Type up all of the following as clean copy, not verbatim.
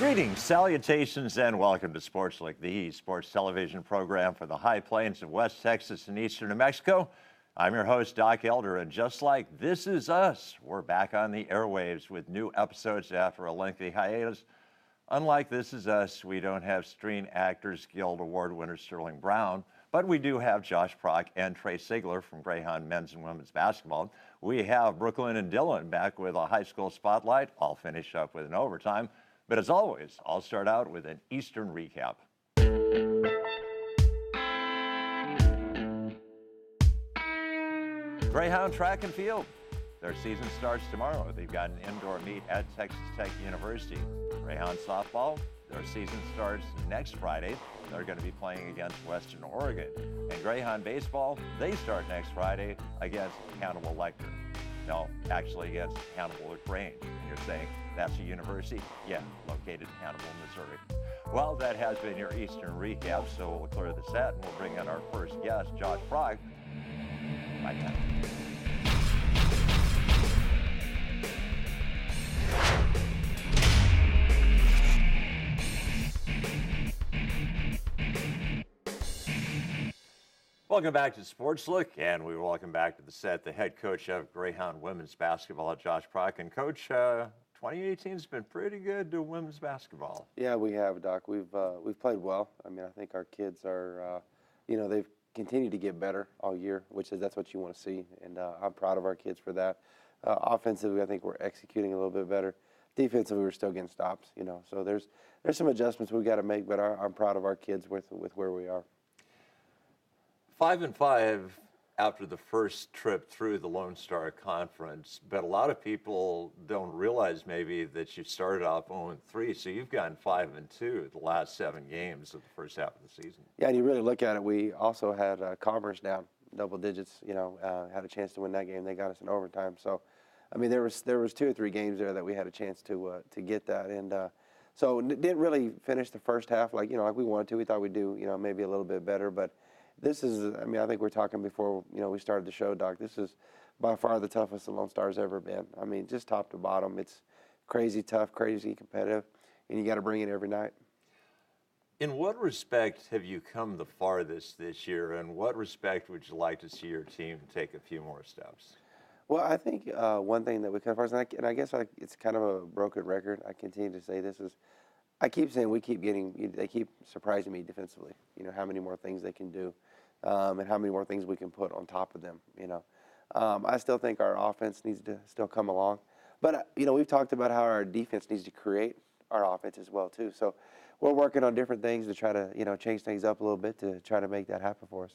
Greetings, salutations, and welcome to SportsLook, the sports television program for the High Plains of West Texas and eastern New Mexico. I'm your host, Doc Elder, and just like This Is Us, we're back on the airwaves with new episodes after a lengthy hiatus. Unlike This Is Us, we don't have Screen Actors Guild Award winner Sterling Brown, but we do have Josh Prock and Trey Sigler from Greyhound men's and women's basketball. We have Brooklyn and Dylan back with a high school spotlight. I'll finish up with an overtime. But as always, I'll start out with an Eastern recap. Greyhound track and field. Their season starts tomorrow. They've got an indoor meet at Texas Tech University. Greyhound softball, their season starts next Friday. They're going to be playing against Western Oregon. And Greyhound baseball, they start next Friday against Hannibal Lecter. No, actually against Hannibal Grange. And you're saying, that's a university? Yeah, located in Hannibal, Missouri. Well, that has been your Eastern recap, so we'll clear the set and we'll bring in our first guest, Josh Prock. Right now. Welcome back to SportsLook, and we welcome back to the set the head coach of Greyhound women's basketball, Josh Prock. And Coach, 2018 has been pretty good to women's basketball. Yeah, we have, Doc. We've played well. I mean, I think our kids are, they've continued to get better all year, that's what you want to see, and I'm proud of our kids for that. Offensively, I think we're executing a little bit better. Defensively, we're still getting stops, So there's some adjustments we've got to make, but I'm proud of our kids with where we are. 5-5 after the first trip through the Lone Star Conference, but a lot of people don't realize maybe that you started off 0-3, so you've gotten 5-2 the last 7 games of the first half of the season. Yeah, and you really look at it, we also had Commerce down double digits, had a chance to win that game. They got us in overtime. So, I mean, there was 2 or 3 games there that we had a chance to get that, and so didn't really finish the first half like we wanted to. We thought we'd do maybe a little bit better, but this is, I mean, I think we were talking before, we started the show, Doc. This is by far the toughest the Lone Star's ever been. I mean, just top to bottom. It's crazy tough, crazy competitive, and you got to bring it every night. In what respect have you come the farthest this year, and what respect would you like to see your team take a few more steps? Well, I think one thing that we come first, and I guess it's kind of a broken record. I continue to say this is, I keep saying they keep surprising me defensively, how many more things they can do. And how many more things we can put on top of them, I still think our offense needs to still come along. But, we've talked about how our defense needs to create our offense as well, too. So we're working on different things to try to, change things up a little bit to try to make that happen for us.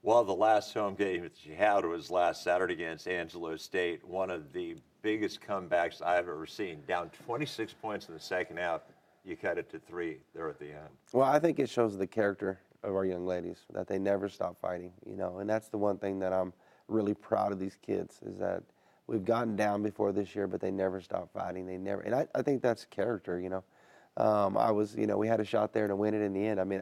Well, the last home game that you had was last Saturday against Angelo State, one of the biggest comebacks I've ever seen. Down 26 points in the second half, you cut it to 3 there at the end. Well, I think it shows the character of our young ladies, that they never stop fighting, and that's the one thing that I'm really proud of these kids, is that we've gotten down before this year, but they never stop fighting. They never, and I think that's character, we had a shot there to win it in the end. I mean,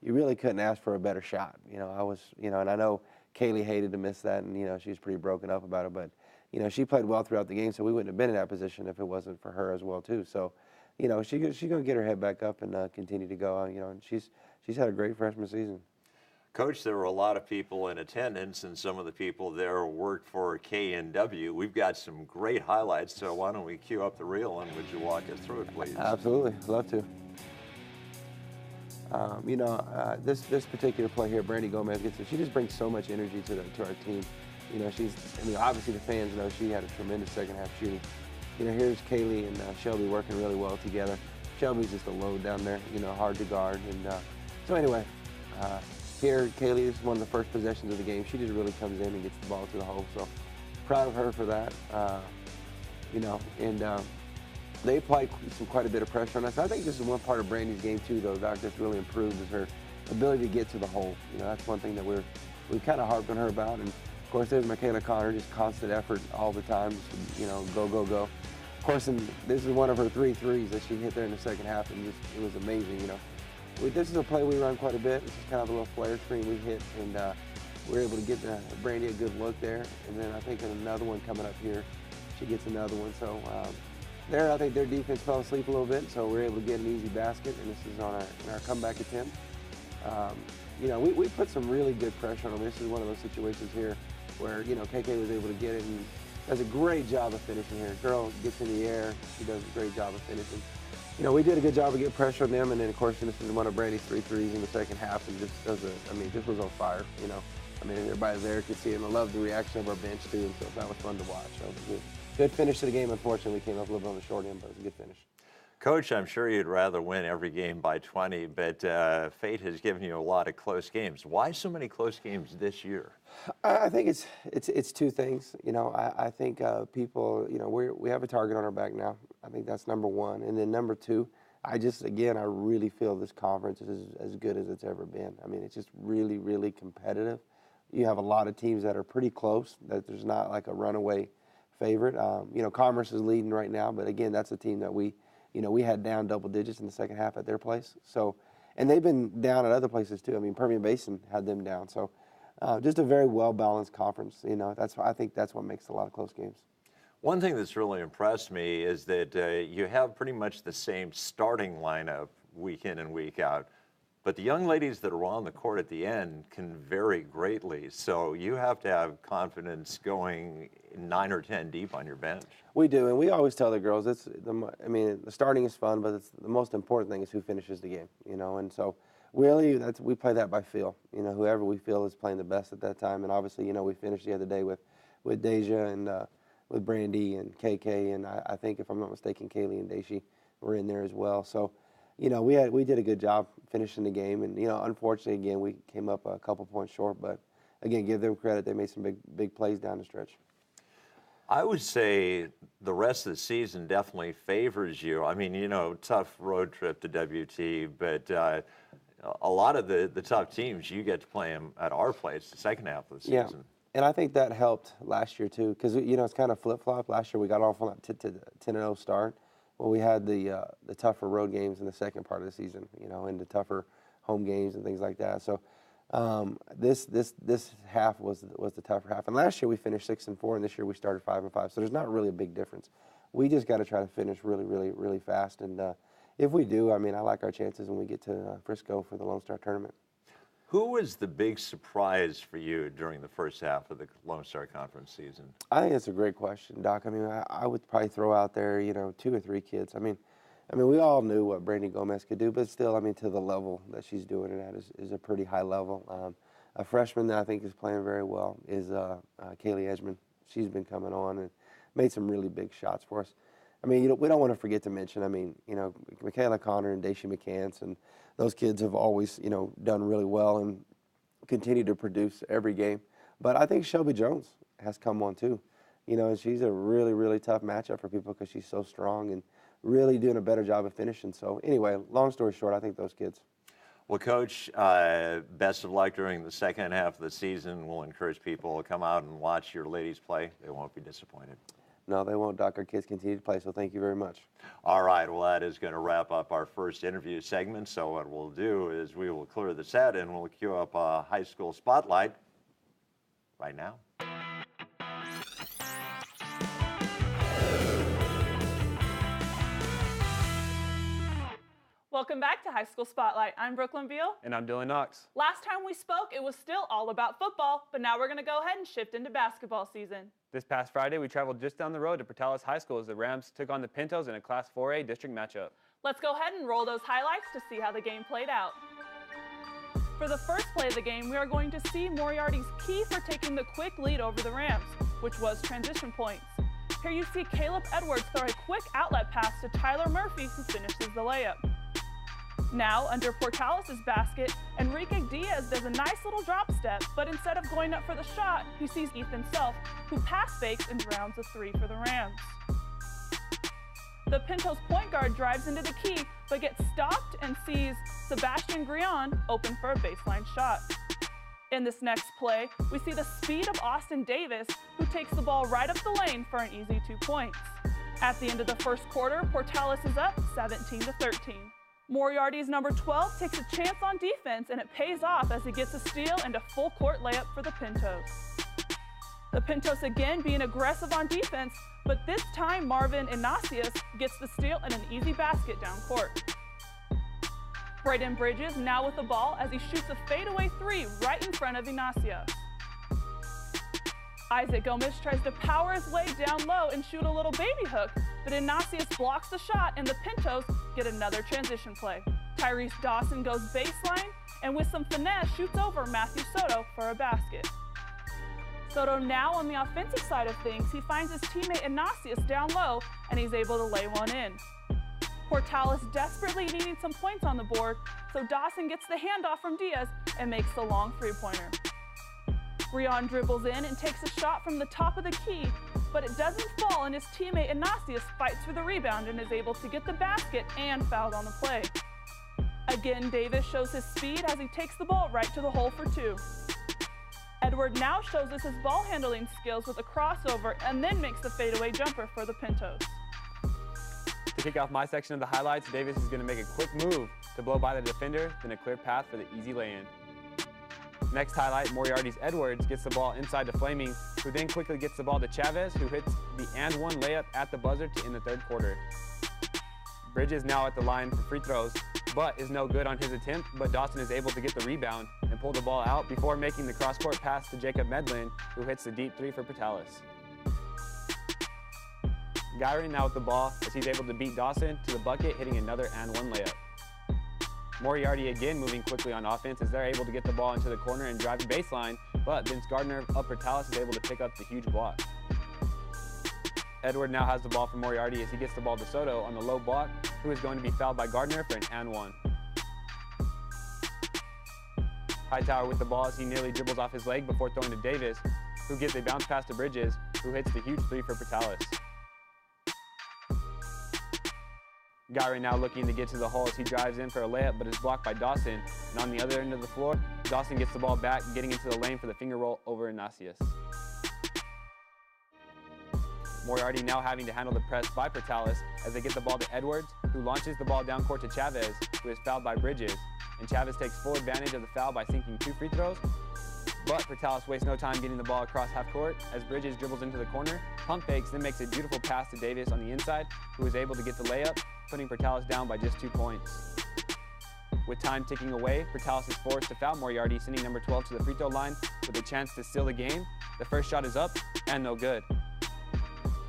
you really couldn't ask for a better shot, and I know Kaylee hated to miss that, and, she was pretty broken up about it, but, she played well throughout the game, so we wouldn't have been in that position if it wasn't for her as well, too. So, she's going to get her head back up and continue to go on, and she's had a great freshman season. Coach, there were a lot of people in attendance, and some of the people there worked for KENW. We've got some great highlights, so why don't we cue up the reel, and would you walk us through it, please? Absolutely. Love to. This particular play here, Brandy Gomez gets it. She just brings so much energy to our team. Obviously the fans know she had a tremendous second half shooting. Here's Kaylee and Shelby working really well together. Shelby's just a load down there, hard to guard. And so anyway, here Kaylee, this is one of the first possessions of the game. She just really comes in and gets the ball to the hole. So proud of her for that. They applied quite a bit of pressure on us. I think this is one part of Brandy's game too, though, Doc, that's really improved, is her ability to get to the hole. That's one thing that we've kind of harped on her about. And of course, there's Michaela Connor, just constant effort all the time, just, go, go, go. Of course, and this is one of her 3 threes that she hit there in the second half, and it was amazing, This is a play we run quite a bit. This is kind of a little flare screen we hit, and we were able to get Brandy a good look there. And then I think another one coming up here, she gets another one. So, There, I think their defense fell asleep a little bit, so we were able to get an easy basket, and this is on our comeback attempt. You know, we put some really good pressure on them. This is one of those situations here where, you know, KK was able to get it and does a great job of finishing here. Girl gets in the air. She does a great job of finishing. You know, we did a good job of getting pressure on them, and then, of course, this is one of Brandy's 3 threes in the second half, and just does just was on fire, you know. I mean, everybody there could see it, and I love the reaction of our bench, too, and so that was fun to watch. So it was good finish to the game. Unfortunately, we came up a little bit on the short end, but it was a good finish. Coach, I'm sure you'd rather win every game by 20, but fate has given you a lot of close games. Why so many close games this year? I think it's two things. You know, I think people, you know, we have a target on our back now. I think that's number one. And then number two, I really feel this conference is as good as it's ever been. I mean, it's just really, really competitive. You have a lot of teams that are pretty close, that there's not like a runaway favorite. You know, Commerce is leading right now, but again, that's a team that we had down double digits in the second half at their place. So, and they've been down at other places too. I mean, Permian Basin had them down. So, just a very well-balanced conference. You know, I think that's what makes a lot of close games. One thing that's really impressed me is that you have pretty much the same starting lineup week in and week out, but the young ladies that are on the court at the end can vary greatly. So you have to have confidence going 9 or 10 deep on your bench. We do, and we always tell the girls, the starting is fun, but the most important thing is who finishes the game, you know, and so really we play that by feel, you know, whoever we feel is playing the best at that time, and obviously, you know, we finished the other day with Deja and with Brandy and KK, and I think, if I'm not mistaken, Kaylee and Daisy were in there as well. So, you know, we did a good job finishing the game, and, you know, unfortunately, again, we came up a couple points short, but again, give them credit. They made some big plays down the stretch. I would say the rest of the season definitely favors you. I mean, you know, tough road trip to WT, but a lot of the tough teams, you get to play them at our place the second half of the season. Yeah, and I think that helped last year too, because, you know, it's kind of flip-flop. Last year we got off on a 10-0 start. Well, we had the tougher road games in the second part of the season, you know, and the tougher home games and things like that. So this half was the tougher half. And last year we finished 6-4, and this year we started 5-5. So there's not really a big difference. We just got to try to finish really, really, really fast. And if we do, I mean, I like our chances when we get to Frisco for the Lone Star tournament. Who was the big surprise for you during the first half of the Lone Star Conference season? I think that's a great question, Doc. I mean, I would probably throw out there, you know, 2 or 3 kids. I mean, we all knew what Brandy Gomez could do, but still, I mean, to the level that she's doing it at is a pretty high level. A freshman that I think is playing very well is Kaylee Edgman. She's been coming on and made some really big shots for us. I mean, you know, we don't want to forget to mention, I mean, you know, Michaela Connor and Daisha McCants, and those kids have always, you know, done really well and continue to produce every game. But I think Shelby Jones has come on too. You know, and she's a really, really tough matchup for people because she's so strong and really doing a better job of finishing. So anyway, long story short, I think those kids. Well, Coach, best of luck during the second half of the season. We'll encourage people to come out and watch your ladies play. They won't be disappointed. No, they won't, Doc. Our kids continue to play, so thank you very much. All right, well, that is going to wrap up our first interview segment. So what we'll do is we will clear the set and we'll cue up a high school spotlight right now. Welcome back to High School Spotlight. I'm Brooklyn Biel. And I'm Dylan Knox. Last time we spoke, it was still all about football, but now we're going to go ahead and shift into basketball season. This past Friday, we traveled just down the road to Portales High School as the Rams took on the Pintos in a Class 4A district matchup. Let's go ahead and roll those highlights to see how the game played out. For the first play of the game, we are going to see Moriarty's key for taking the quick lead over the Rams, which was transition points. Here you see Caleb Edwards throw a quick outlet pass to Tyler Murphy, who finishes the layup. Now, under Portales' basket, Enrique Diaz does a nice little drop step, but instead of going up for the shot, he sees Ethan Self, who pass fakes and drowns a 3 for the Rams. The Pintos point guard drives into the key, but gets stopped and sees Sebastian Grion open for a baseline shot. In this next play, we see the speed of Austin Davis, who takes the ball right up the lane for an easy 2 points. At the end of the first quarter, Portales is up 17-13. Moriarty's number 12 takes a chance on defense, and it pays off as he gets a steal and a full court layup for the Pintos. The Pintos again being aggressive on defense, but this time Marvin Izaiaz gets the steal and an easy basket down court. Braden Bridges now with the ball as he shoots a fadeaway three right in front of Izaiaz. Isaac Gomez tries to power his way down low and shoot a little baby hook, but Izaiaz blocks the shot and the Pintos get another transition play. Tyrese Dawson goes baseline and with some finesse shoots over Matthew Soto for a basket. Soto now on the offensive side of things, he finds his teammate Izaiaz down low and he's able to lay one in. Portales desperately needing some points on the board, so Dawson gets the handoff from Diaz and makes the long three-pointer. Rion dribbles in and takes a shot from the top of the key, but it doesn't fall and his teammate Izaiaz fights for the rebound and is able to get the basket and fouled on the play. Again, Davis shows his speed as he takes the ball right to the hole for two. Edward now shows us his ball handling skills with a crossover and then makes the fadeaway jumper for the Pintos. To kick off my section of the highlights, Davis is going to make a quick move to blow by the defender, then a clear path for the easy lay-in. Next highlight, Moriarty's Edwards gets the ball inside to Flaming, who then quickly gets the ball to Chavez, who hits the and-one layup at the buzzer to end the third quarter. Bridges now at the line for free throws, but is no good on his attempt, but Dawson is able to get the rebound and pull the ball out before making the cross-court pass to Jacob Medlin, who hits the deep three for Portales. Gyron now with the ball as he's able to beat Dawson to the bucket, hitting another and-one layup. Moriarty again moving quickly on offense as they're able to get the ball into the corner and drive the baseline, but Vince Gardner of Portales is able to pick up the huge block. Edward now has the ball for Moriarty as he gets the ball to Soto on the low block, who is going to be fouled by Gardner for an and-one. Hightower with the ball as he nearly dribbles off his leg before throwing to Davis, who gives a bounce pass to Bridges, who hits the huge three for Portales. Gyron now looking to get to the hole as he drives in for a layup, but is blocked by Dawson. And on the other end of the floor, Dawson gets the ball back, getting into the lane for the finger roll over Izaiaz. Moriarty now having to handle the press by Portales as they get the ball to Edwards, who launches the ball down court to Chavez, who is fouled by Bridges. And Chavez takes full advantage of the foul by sinking 2 free throws. But Portales wastes no time getting the ball across half court as Bridges dribbles into the corner, pump fakes, then makes a beautiful pass to Davis on the inside, who is able to get the layup, putting Portales down by just 2 points. With time ticking away, Portales is forced to foul Moriarty, sending number 12 to the free throw line with a chance to seal the game. The first shot is up and no good.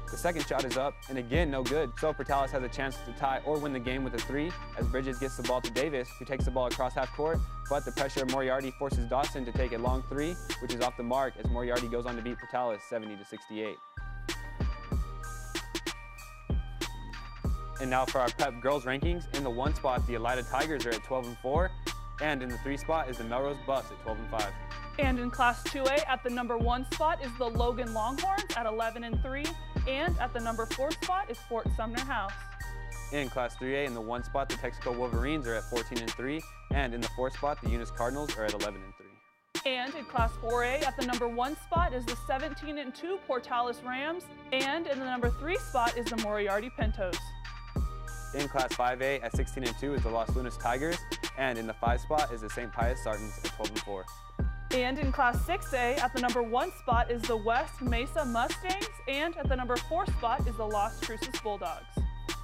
The second shot is up and again no good, so Portales has a chance to tie or win the game with a 3 as Bridges gets the ball to Davis, who takes the ball across half court, but the pressure of Moriarty forces Dawson to take a long 3, which is off the mark as Moriarty goes on to beat Portales 70-68. And now for our Prep girls rankings. In the 1 spot, the Elida Tigers are at 12-4, and in the 3 spot is the Melrose Buffs at 12-5. And in Class 2A, at the number 1 spot is the Logan Longhorns at 11-3, and at the number 4 spot is Fort Sumner House. In Class 3A, in the 1 spot, the Texaco Wolverines are at 14-3, and in the 4 spot, the Eunice Cardinals are at 11-3. And in Class 4A, at the number 1 spot is the 17-2 Portales Rams, and in the number 3 spot is the Moriarty Pintos. In Class 5A, at 16-2 is the Los Lunas Tigers, and in the 5 spot is the St. Pius Sartans at 12-4. And in Class 6A, at the number 1 spot is the West Mesa Mustangs, and at the number 4 spot is the Las Cruces Bulldogs.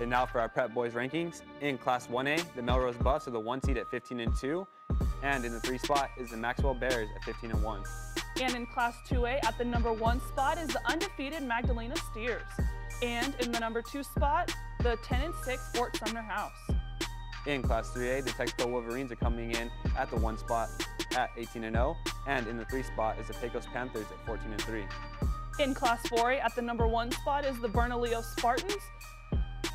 And now for our Prep boys rankings. In Class 1A, the Melrose Buffs are the 1 seed at 15-2, and in the 3 spot is the Maxwell Bears at 15-1. And in Class 2A, at the number 1 spot is the undefeated Magdalena Steers. And in the number 2 spot, the 10-6 Fort Sumner House. In Class 3A, the Texaco Wolverines are coming in at the 1 spot at 18-0, and in the 3 spot is the Pecos Panthers at 14-3. In Class 4A, at the number 1 spot is the Bernalillo Spartans,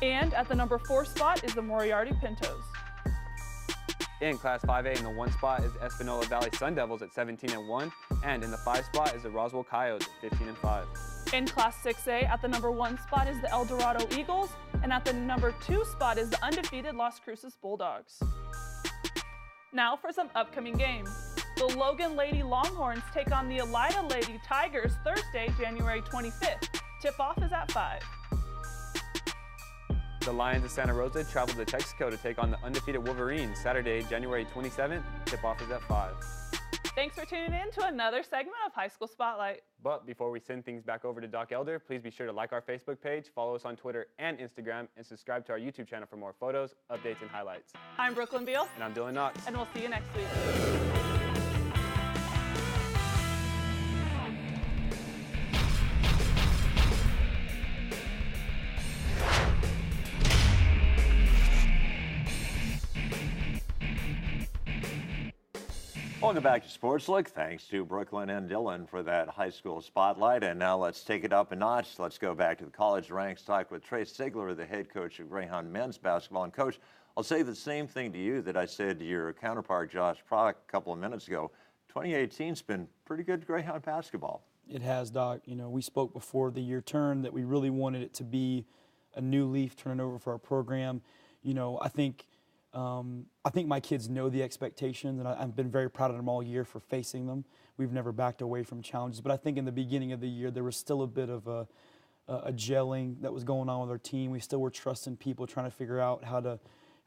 and at the number 4 spot is the Moriarty Pintos. In Class 5A, in the 1 spot is the Espanola Valley Sun Devils at 17-1, and in the 5 spot is the Roswell Coyotes at 15-5. In Class 6A, at the number 1 spot is the El Dorado Eagles, and at the number 2 spot is the undefeated Las Cruces Bulldogs. Now for some upcoming games. The Logan Lady Longhorns take on the Elida Lady Tigers Thursday, January 25th. Tip-off is at 5. The Lions of Santa Rosa travel to Texaco to take on the undefeated Wolverines Saturday, January 27th. Tip-off is at 5. Thanks for tuning in to another segment of High School Spotlight. But before we send things back over to Doc Elder, please be sure to like our Facebook page, follow us on Twitter and Instagram, and subscribe to our YouTube channel for more photos, updates, and highlights. I'm Brooklyn Biel. And I'm Dylan Knox. And we'll see you next week. Welcome back to SportsLook. Thanks to Brooklyn and Dylan for that high school spotlight. And now let's take it up a notch. Let's go back to the college ranks, talk with Trey Sigler, the head coach of Greyhound men's basketball. And Coach, I'll say the same thing to you that I said to your counterpart, Josh Prock, a couple of minutes ago. 2018's been pretty good Greyhound basketball. It has, Doc. You know, we spoke before the year turned that we really wanted it to be a new leaf turning over for our program. You know, I think my kids know the expectations, and I've been very proud of them all year for facing them. We've never backed away from challenges, but I think in the beginning of the year there was still a bit of a gelling that was going on with our team. We still were trusting people, trying to figure out how to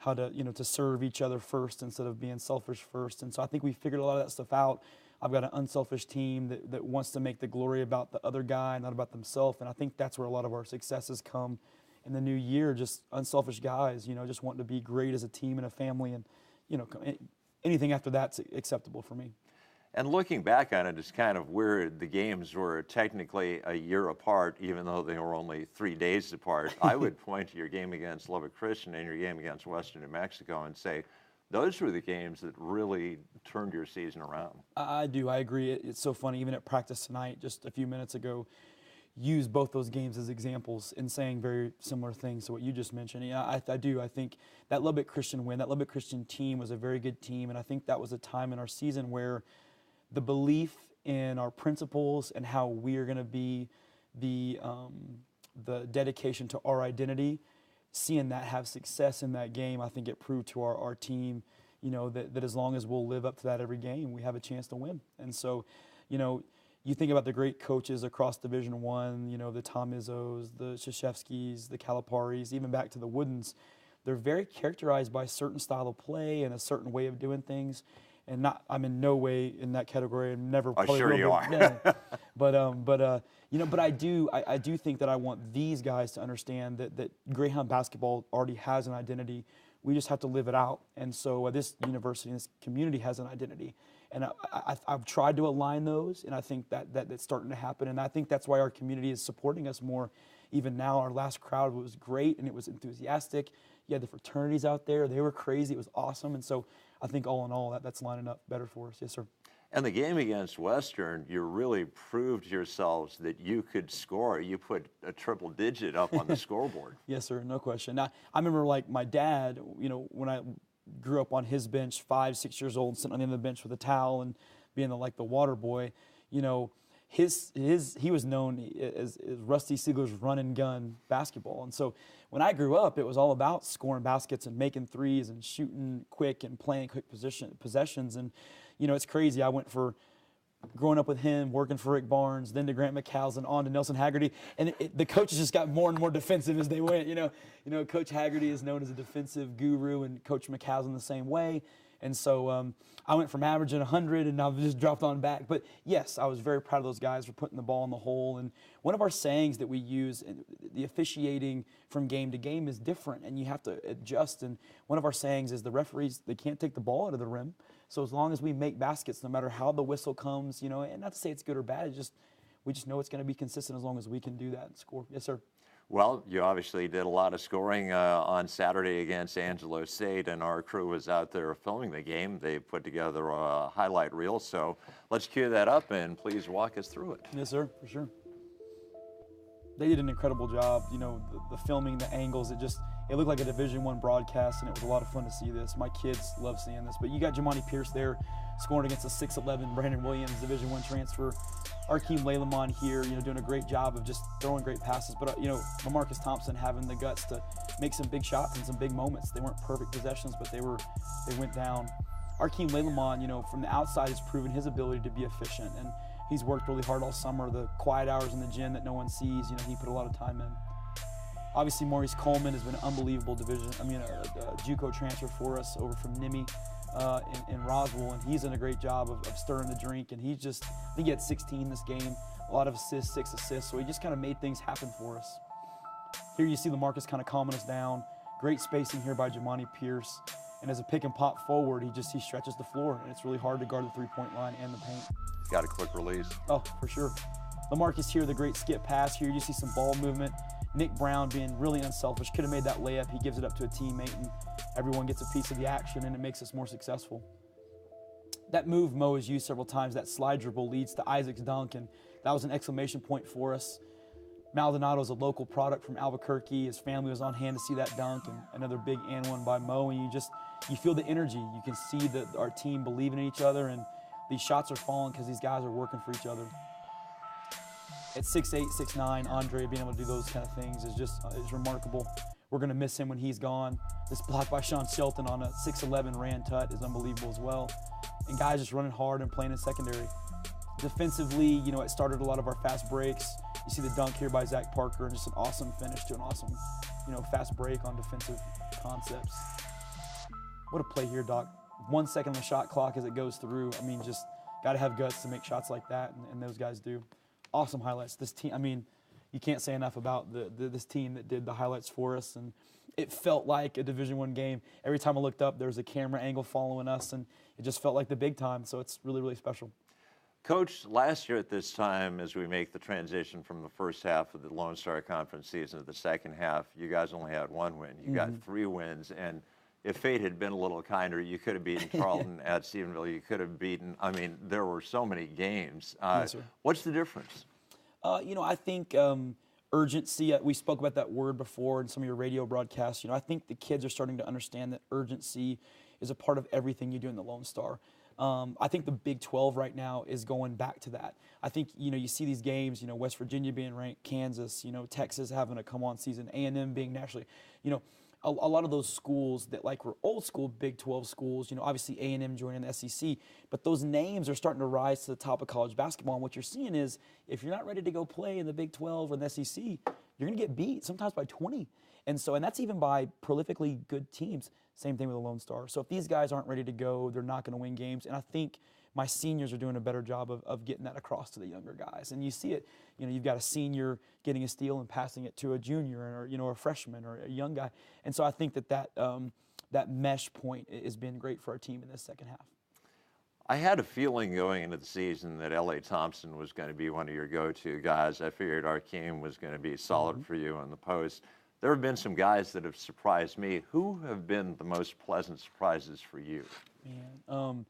to serve each other first instead of being selfish first. And so I think we figured a lot of that stuff out. I've got an unselfish team that wants to make the glory about the other guy, not about themselves, and I think that's where a lot of our successes come in the new year. Just unselfish guys, just wanting to be great as a team and a family, and anything after that's acceptable for me. And looking back on it, it's kind of weird. The games were technically a year apart, even though they were only 3 days apart. I would point to your game against Lubbock Christian and your game against Western New Mexico and say, those were the games that really turned your season around. I do. I agree. It's so funny. Even at practice tonight, just a few minutes ago, use both those games as examples in saying very similar things to what you just mentioned. Yeah, I do. I think that Lubbock Christian win, that Lubbock Christian team was a very good team, and I think that was a time in our season where the belief in our principles and how we are going to be the dedication to our identity, seeing that have success in that game, I think it proved to our team, that as long as we'll live up to that every game, we have a chance to win. And so, you think about the great coaches across Division I, the Tom Izzos, the Krzyzewskis, the Caliparis, even back to the Woodens. They're very characterized by a certain style of play and a certain way of doing things. And I'm in no way in that category. I'm never. Oh, sure you are. Yeah. But I do think that I want these guys to understand that Greyhound basketball already has an identity. We just have to live it out. And so this university, this community has an identity. And I've tried to align those, and I think that's starting to happen. And I think that's why our community is supporting us more. Even now, our last crowd was great, and it was enthusiastic. You had the fraternities out there. They were crazy. It was awesome. And so I think all in all, that's lining up better for us. Yes, sir. And the game against Western, you really proved yourselves that you could score. You put a triple digit up on the scoreboard. Yes, sir. No question. Now, I remember my dad, when I grew up on his bench, 5, 6 years old, sitting on the end of the bench with a towel and being the water boy, he was known as Rusty Siegler's run and gun basketball. And so when I grew up, it was all about scoring baskets and making threes and shooting quick and playing quick possessions. And, it's crazy. I went for growing up with him, working for Rick Barnes, then to Grant McCal's, and on to Nelson Haggerty. And the coaches just got more and more defensive as they went. Coach Haggerty is known as a defensive guru, and Coach McCal's in the same way. And so I went from averaging 100, and I've just dropped on back. But yes, I was very proud of those guys for putting the ball in the hole. And one of our sayings that we use, the officiating from game to game is different, and you have to adjust. And one of our sayings is the referees, they can't take the ball out of the rim. So as long as we make baskets, no matter how the whistle comes, and not to say it's good or bad, we just know it's going to be consistent as long as we can do that and score. Yes, sir. Well, you obviously did a lot of scoring on Saturday against Angelo State, and our crew was out there filming the game. They put together a highlight reel, so let's cue that up, and please walk us through it. Yes, sir, for sure. They did an incredible job, the filming, the angles, it looked like a Division I broadcast, and it was a lot of fun to see this. My kids love seeing this, but you got Jamani Pierce there scoring against a 6'11" Brandon Williams, Division I transfer. Arkeem Laylamon here, doing a great job of just throwing great passes. But, Lamarcus Thompson having the guts to make some big shots and some big moments. They weren't perfect possessions, but they went down. Arkeem Laylamon, from the outside has proven his ability to be efficient. And he's worked really hard all summer. The quiet hours in the gym that no one sees, he put a lot of time in. Obviously, Maurice Coleman has been an unbelievable JUCO transfer for us over from NIMI. in Roswell, and he's done a great job of stirring the drink. And I think he had 16 this game, a lot of assists, 6 assists. So he just kind of made things happen for us. Here you see LaMarcus kind of calming us down. Great spacing here by Jamani Pierce. And as a pick and pop forward, he stretches the floor, and it's really hard to guard the three-point line and the paint. He's got a quick release. Oh, for sure. LaMarcus here, the great skip pass here. You see some ball movement. Nick Brown being really unselfish, could have made that layup. He gives it up to a teammate, and everyone gets a piece of the action, and it makes us more successful. That move Mo has used several times, that slide dribble, leads to Isaac's dunk, and that was an exclamation point for us. Maldonado is a local product from Albuquerque. His family was on hand to see that dunk, and another big and one by Mo, and you feel the energy. You can see that our team believing in each other, and these shots are falling because these guys are working for each other. At 6'8", 6'9", Andre being able to do those kind of things is remarkable. We're going to miss him when he's gone. This block by Sean Shelton on a 6'11" Rand Tut is unbelievable as well. And guys just running hard and playing in secondary. Defensively, it started a lot of our fast breaks. You see the dunk here by Zach Parker, and just an awesome finish to an awesome, fast break on defensive concepts. What a play here, Doc. 1 second on the shot clock as it goes through. Just got to have guts to make shots like that, and those guys do. Awesome highlights. This team, you can't say enough about this team that did the highlights for us, and it felt like a Division I game. Every time I looked up, there was a camera angle following us, and it just felt like the big time, so it's really, really special. Coach, last year at this time, as we make the transition from the first half of the Lone Star Conference season to the second half, you guys only had 1 win. You got 3 wins, and if fate had been a little kinder, you could have beaten Charlton at Stephenville. You could have beaten, there were so many games. Yes, sir. What's the difference? I think urgency, we spoke about that word before in some of your radio broadcasts. I think the kids are starting to understand that urgency is a part of everything you do in the Lone Star. I think the Big 12 right now is going back to that. I think, you see these games, West Virginia being ranked, Kansas, Texas having a come-on season, A&M being nationally, a lot of those schools that were old school Big 12 schools, obviously A&M joining the SEC, but those names are starting to rise to the top of college basketball. And what you're seeing is if you're not ready to go play in the Big 12 or the SEC, you're going to get beat sometimes by 20. And that's even by prolifically good teams. Same thing with the Lone Star. So if these guys aren't ready to go, they're not going to win games. And I think my seniors are doing a better job of getting that across to the younger guys. And you see it, you've got a senior getting a steal and passing it to a junior or, a freshman or a young guy. And so I think that mesh point has been great for our team in this second half. I had a feeling going into the season that L.A. Thompson was going to be one of your go-to guys. I figured Arkeem was going to be solid for you on the post. There have been some guys that have surprised me. Who have been the most pleasant surprises for you? Man,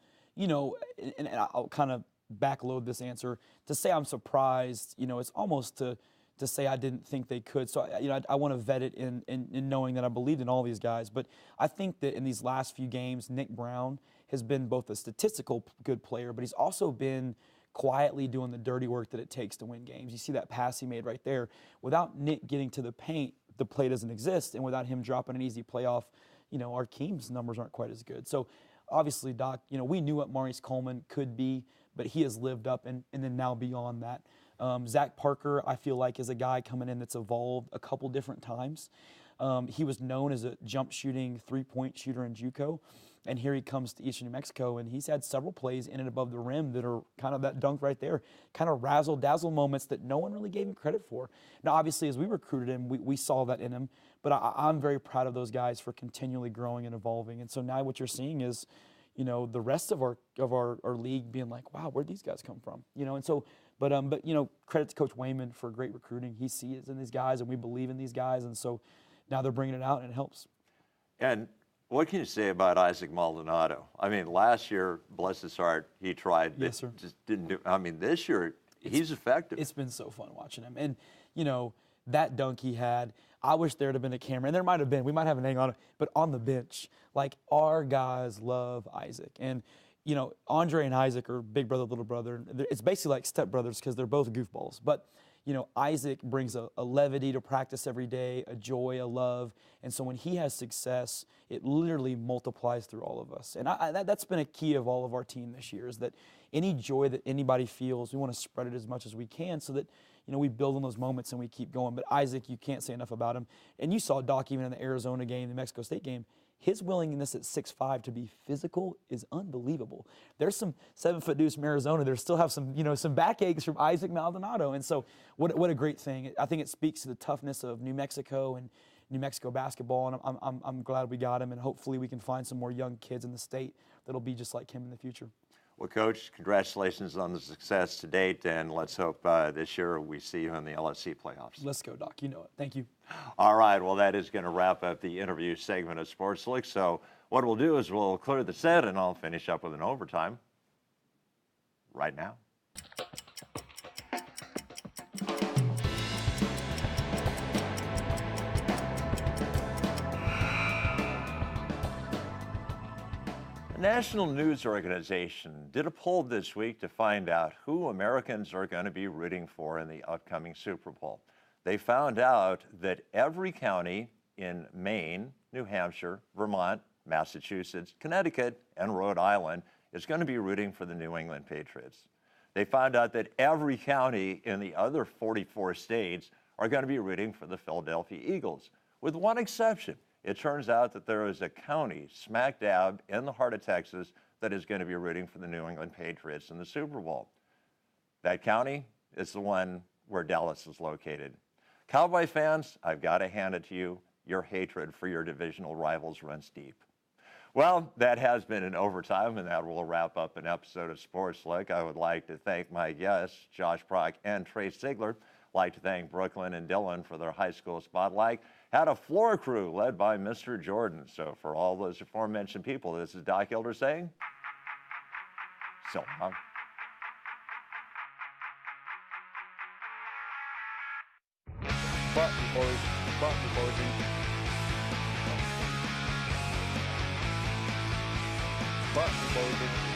and I'll kind of backload this answer. To say I'm surprised, it's almost to say I didn't think they could. So, I want to vet it in knowing that I believed in all these guys. But I think that in these last few games, Nick Brown has been both a statistical good player, but he's also been quietly doing the dirty work that it takes to win games. You see that pass he made right there. Without Nick getting to the paint, the play doesn't exist, and without him dropping an easy playoff, Arkeem's numbers aren't quite as good. So obviously, Doc, we knew what Maurice Coleman could be, but he has lived up and then now beyond that. Zach Parker, I feel like, is a guy coming in that's evolved a couple different times. He was known as a jump shooting, three-point shooter in JUCO, and here he comes to Eastern New Mexico, and he's had several plays in and above the rim that are kind of that dunk right there, kind of razzle-dazzle moments that no one really gave him credit for. Now, obviously, as we recruited him, we saw that in him, but I'm very proud of those guys for continually growing and evolving. And so now what you're seeing is, the rest of our league being like, wow, where'd these guys come from? And so, but credit to Coach Wayman for great recruiting. He sees in these guys, and we believe in these guys, and so now they're bringing it out, and it helps. And what can you say about Isaac Maldonado? Last year, bless his heart, he tried, but yes, sir. Just didn't do. This year, he's effective. It's been so fun watching him, and that dunk he had. I wish there had been a camera, and there might have been. We might have an angle on it, but on the bench, our guys love Isaac, and Andre and Isaac are big brother, little brother. It's basically like stepbrothers because they're both goofballs, but. Isaac brings a levity to practice every day, a joy, a love. And so when he has success, it literally multiplies through all of us. And that's been a key of all of our team this year is that any joy that anybody feels, we want to spread it as much as we can so that, we build on those moments and we keep going. But Isaac, you can't say enough about him. And you saw Doc even in the Arizona game, the Mexico State game. his willingness at 6'5" to be physical is unbelievable. There's some 7-foot dudes from Arizona that still have some, some backaches from Isaac Maldonado. And so what a great thing. I think it speaks to the toughness of New Mexico and New Mexico basketball, and I'm glad we got him, and hopefully we can find some more young kids in the state that'll be just like him in the future. Well, Coach, congratulations on the success to date, and let's hope this year we see you in the LSC playoffs. Let's go, Doc. You know it. Thank you. All right. Well, that is going to wrap up the interview segment of SportsLook. So what we'll do is we'll clear the set, and I'll finish up with an overtime right now. A national news organization did a poll this week to find out who Americans are going to be rooting for in the upcoming Super Bowl. They found out that every county in Maine, New Hampshire, Vermont, Massachusetts, Connecticut, and Rhode Island is going to be rooting for the New England Patriots. They found out that every county in the other 44 states are going to be rooting for the Philadelphia Eagles, with one exception. It turns out that there is a county smack dab in the heart of Texas that is going to be rooting for the New England Patriots in the Super Bowl. That county is the one where Dallas is located. Cowboy fans, I've got to hand it to you. Your hatred for your divisional rivals runs deep. Well, that has been an overtime, and that will wrap up an episode of SportsLook. I would like to thank my guests, Josh Brock and Trey Sigler. I'd like to thank Brooklyn and Dylan for their high school spotlight. Had a floor crew led by Mr. Jordan. So for all those aforementioned people, this is Doc Elder saying, so long. But before we do